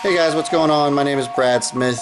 Hey guys, what's going on? My name is Brad Smith.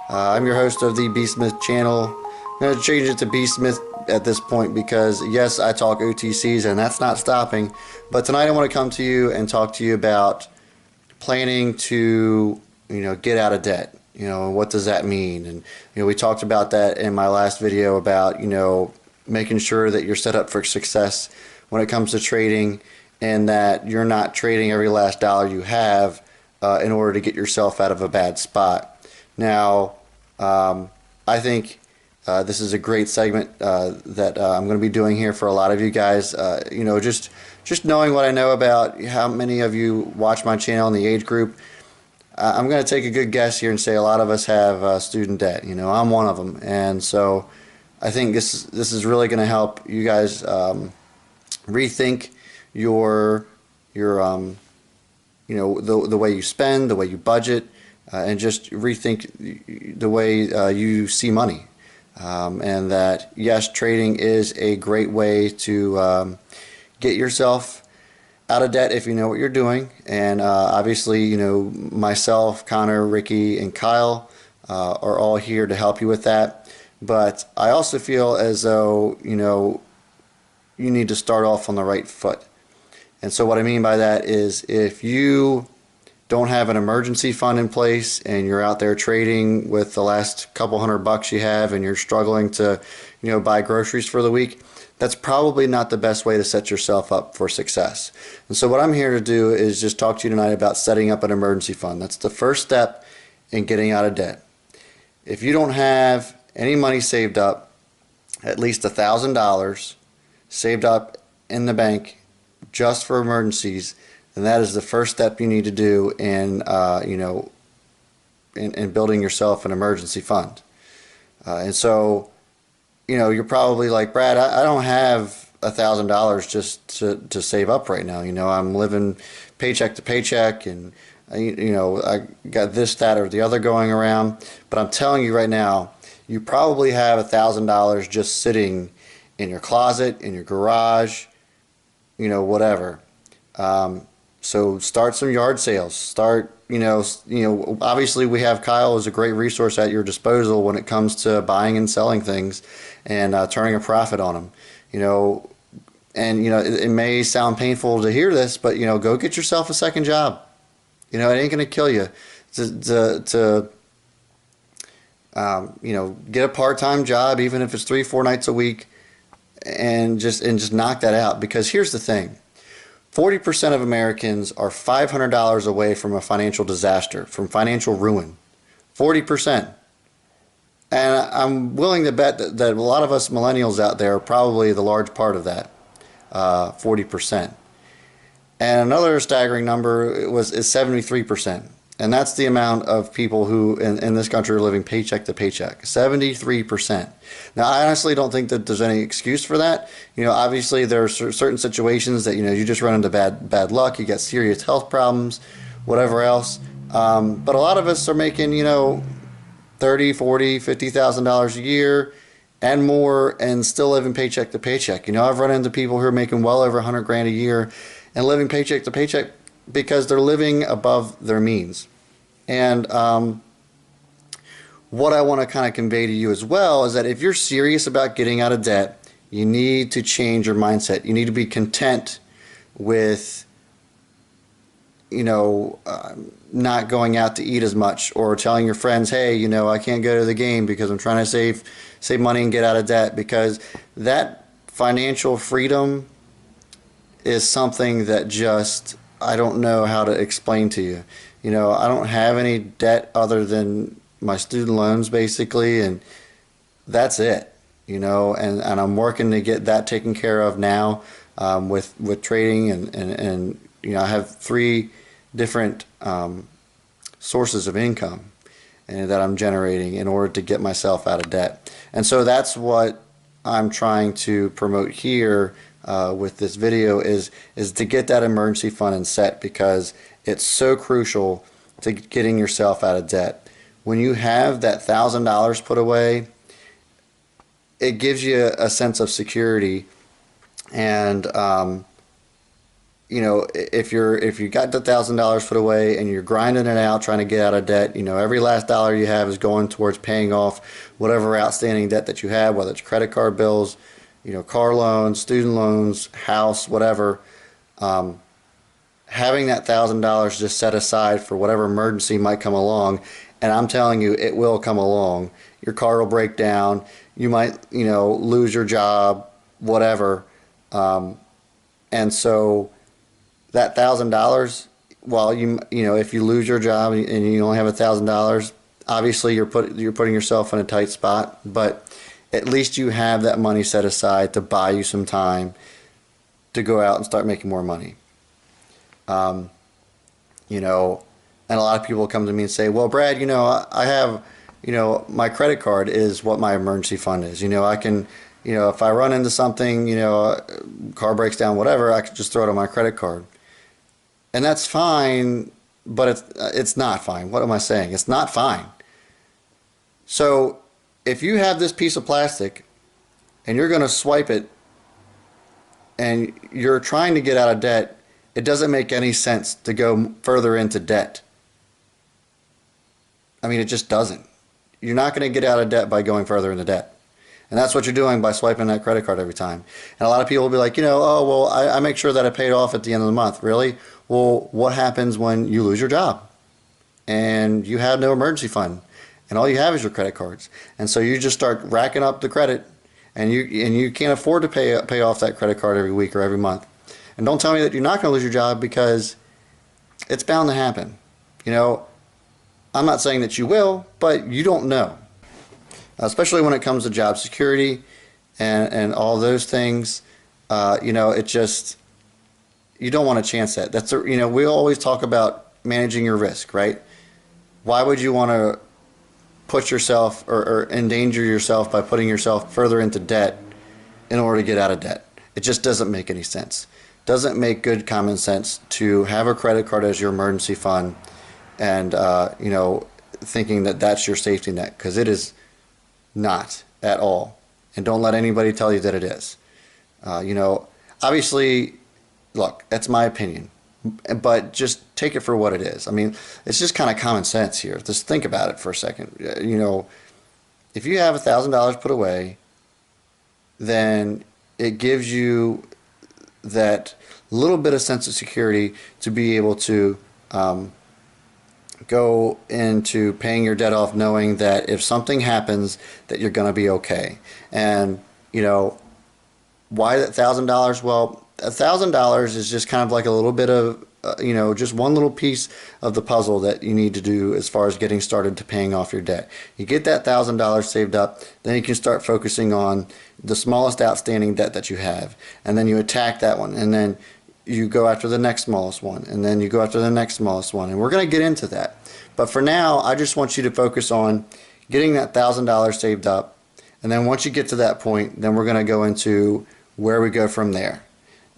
I'm your host of the B Smith channel. I'm going to change it to B Smith at this point because yes, I talk OTCs and that's not stopping. But tonight I want to come to you and talk to you about planning to, get out of debt. What does that mean? And we talked about that in my last video about, making sure that you're set up for success when it comes to trading and that you're not trading every last dollar you have in order to get yourself out of a bad spot. Now, I think this is a great segment that I'm going to be doing here for a lot of you guys. Just knowing what I know about how many of you watch my channel in the age group, I'm going to take a good guess here and say a lot of us have student debt. I'm one of them, and so I think this is really going to help you guys rethink your the way you spend, the way you budget, and just rethink the way you see money. And that, yes, trading is a great way to get yourself out of debt if you know what you're doing. And obviously, myself, Connor, Ricky, and Kyle are all here to help you with that. But I also feel as though, you need to start off on the right foot. And so what I mean by that is if you don't have an emergency fund in place and you're out there trading with the last couple $100 you have and you're struggling to, buy groceries for the week, that's probably not the best way to set yourself up for success. And so what I'm here to do is just talk to you tonight about setting up an emergency fund. That's the first step in getting out of debt. If you don't have any money saved up, at least $1,000 saved up in the bank just for emergencies, and that is the first step you need to do in in building yourself an emergency fund. And so, you're probably like, Brad, I don't have $1,000 just to save up right now. I'm living paycheck to paycheck, and I got this, that, or the other going around. But I'm telling you right now, you probably have $1,000 just sitting in your closet, in your garage, whatever. So start some yard sales. Start, obviously we have Kyle as a great resource at your disposal when it comes to buying and selling things and turning a profit on them. It may sound painful to hear this, but, go get yourself a second job. It ain't going to kill you to get a part-time job, even if it's 3-4 nights a week, and just knock that out. Because here's the thing. 40% of Americans are $500 away from a financial disaster, from financial ruin. 40%. And I'm willing to bet that a lot of us millennials out there are probably the large part of that, 40%. And another staggering number is 73%. And that's the amount of people who in this country are living paycheck to paycheck. 73%. Now, I honestly don't think that there's any excuse for that. Obviously there are certain situations that, you just run into bad luck. You get serious health problems, whatever else. But a lot of us are making, $30, $40, $50,000 a year and more and still living paycheck to paycheck. I've run into people who are making well over 100 grand a year and living paycheck to paycheck because they're living above their means. And what I want to kind of convey to you as well is that if you're serious about getting out of debt, you need to change your mindset. You need to be content with, not going out to eat as much, or telling your friends, hey, I can't go to the game because I'm trying to save money and get out of debt, because that financial freedom is something that just, I don't know how to explain to you. I don't have any debt other than my student loans, basically, and that's it. And I'm working to get that taken care of now with trading, and I have 3 different sources of income and that I'm generating in order to get myself out of debt. And so that's what I'm trying to promote here with this video is to get that emergency fund and set, because it's so crucial to getting yourself out of debt. When you have that $1,000 put away, it gives you a sense of security, and if you got the $1,000 put away and you're grinding it out, trying to get out of debt, every last dollar you have is going towards paying off whatever outstanding debt that you have, whether it's credit card bills, car loans, student loans, house, whatever. Having that $1,000 just set aside for whatever emergency might come along, and I'm telling you, it will come along. Your car will break down. You might, lose your job, whatever. And so that $1,000, while if you lose your job and you only have $1,000, obviously you're putting yourself in a tight spot. But at least you have that money set aside to buy you some time to go out and start making more money. And a lot of people come to me and say, well, Brad, I have, my credit card is what my emergency fund is. I can, if I run into something, car breaks down, whatever, I can just throw it on my credit card. And that's fine, but it's not fine. What am I saying? It's not fine. So if you have this piece of plastic and you're going to swipe it and you're trying to get out of debt, it doesn't make any sense to go further into debt. I mean, it just doesn't. You're not going to get out of debt by going further into debt. And that's what you're doing by swiping that credit card every time. And a lot of people will be like, oh, well, I make sure that I paid off at the end of the month. Really? Well, what happens when you lose your job and you have no emergency fund and all you have is your credit cards? And so you just start racking up the credit, and you can't afford to pay off that credit card every week or every month. And don't tell me that you're not going to lose your job, because it's bound to happen. I'm not saying that you will, but you don't know. Especially when it comes to job security and all those things, it just, you don't want to chance that. We always talk about managing your risk, right? Why would you want to put yourself or endanger yourself by putting yourself further into debt in order to get out of debt? It just doesn't make any sense. Doesn't make good common sense to have a credit card as your emergency fund and, thinking that that's your safety net, because it is not at all. And don't let anybody tell you that it is. Obviously, look, that's my opinion, but just take it for what it is. I mean, it's just kind of common sense here. Just think about it for a second. If you have $1,000 put away, then it gives you that little bit of sense of security to be able to go into paying your debt off, knowing that if something happens, that you're going to be okay. And why that $1,000? Well, $1,000 is just kind of like a little bit of just one little piece of the puzzle that you need to do as far as getting started to paying off your debt. You get that $1,000 saved up, then you can start focusing on the smallest outstanding debt that you have, and then you attack that one, and then you go after the next smallest one, and then you go after the next smallest one, and we're going to get into that. But for now, I just want you to focus on getting that $1,000 saved up, and then once you get to that point, then we're going to go into where we go from there.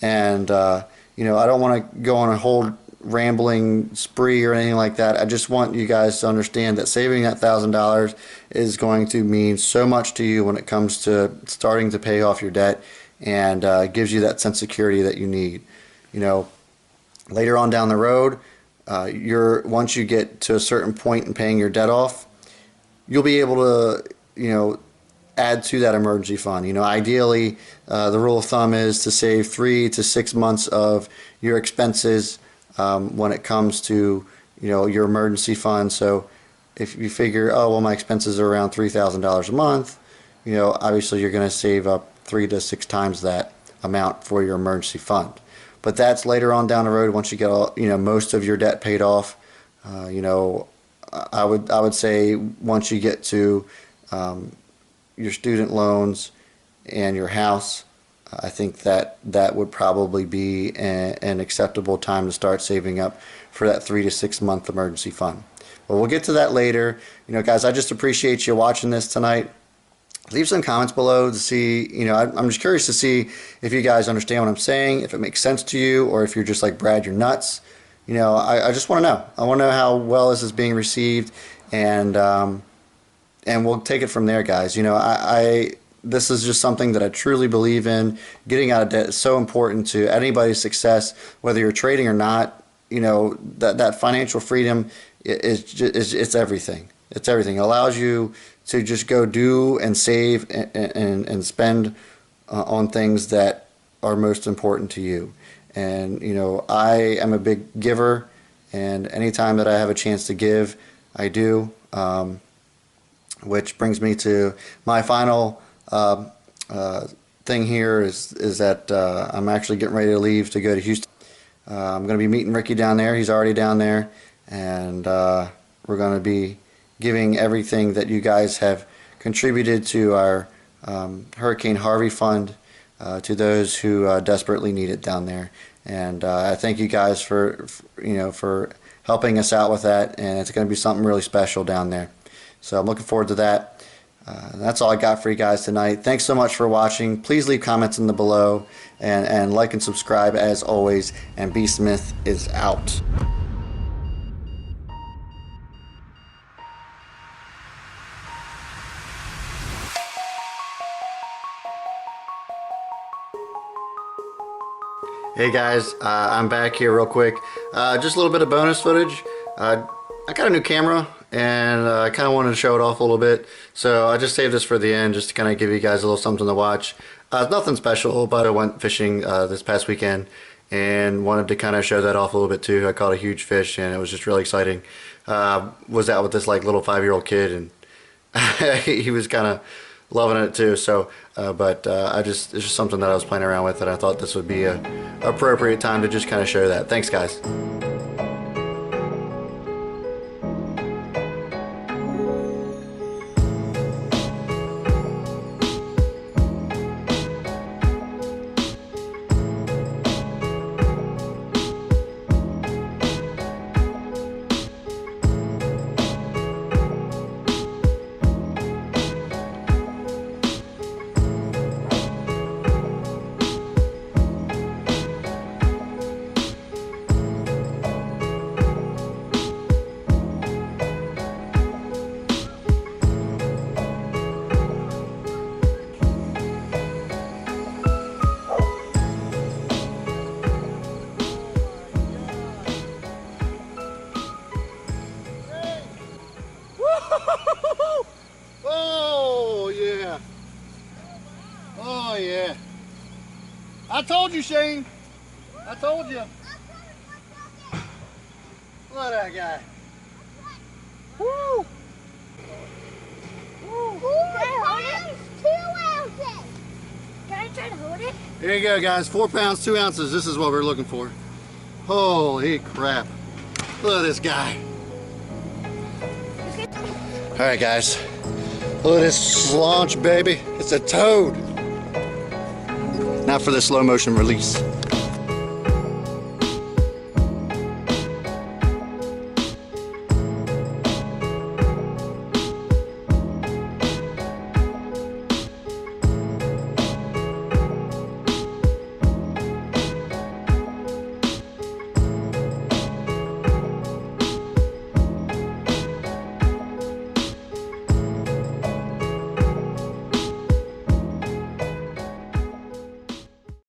And I don't want to go on a whole rambling spree or anything like that. I just want you guys to understand that saving that $1,000 is going to mean so much to you when it comes to starting to pay off your debt, and gives you that sense of security that you need. Later on down the road, once you get to a certain point in paying your debt off, you'll be able to, add to that emergency fund. Ideally, the rule of thumb is to save 3 to 6 months of your expenses when it comes to, your emergency fund. So if you figure, oh, well, my expenses are around $3,000 a month, obviously you're going to save up 3 to 6 times that amount for your emergency fund. But that's later on down the road, once you get all, most of your debt paid off. I would say once you get to your student loans and your house, I think that would probably be an acceptable time to start saving up for that 3 to 6 month emergency fund. But we'll get to that later. Guys, I just appreciate you watching this tonight. Leave some comments below to see, I'm just curious to see if you guys understand what I'm saying, if it makes sense to you, or if you're just like, Brad, you're nuts. I just want to know. I want to know how well this is being received, and we'll take it from there, guys. this is just something that I truly believe in. Getting out of debt is so important to anybody's success, whether you're trading or not. You know, that financial freedom it's everything. It's everything. It allows you to just go do and save and spend on things that are most important to you. And you know, I am a big giver, and anytime that I have a chance to give, I do. Which brings me to my final thing here is that I'm actually getting ready to leave to go to Houston. I'm going to be meeting Ricky down there. He's already down there, and we're going to be giving everything that you guys have contributed to our Hurricane Harvey Fund to those who desperately need it down there. And I thank you guys for helping us out with that, and it's going to be something really special down there. So I'm looking forward to that. That's all I got for you guys tonight. Thanks so much for watching. Please leave comments in the below, and like and subscribe as always. And B. Smith is out. Hey guys, I'm back here real quick. Just a little bit of bonus footage. I got a new camera, and I kind of wanted to show it off a little bit, so I just saved this for the end just to kind of give you guys a little something to watch. Nothing special, but I went fishing this past weekend and wanted to kind of show that off a little bit too. I caught a huge fish, and it was just really exciting. Was out with this like little 5-year-old kid, and he was kind of loving it too. So it's just something that I was playing around with, and I thought this would be a appropriate time to just kind of show that. Thanks guys. Oh yeah. Oh yeah. I told you, Shane. I told you. Look at that guy. Woo! Woo! 2 ounces. Can I try to hold it? Here you go, guys. 4 pounds, 2 ounces. This is what we're looking for. Holy crap. Look at this guy. All right, guys. Look at this launch, baby. It's a toad. Now for the slow motion release.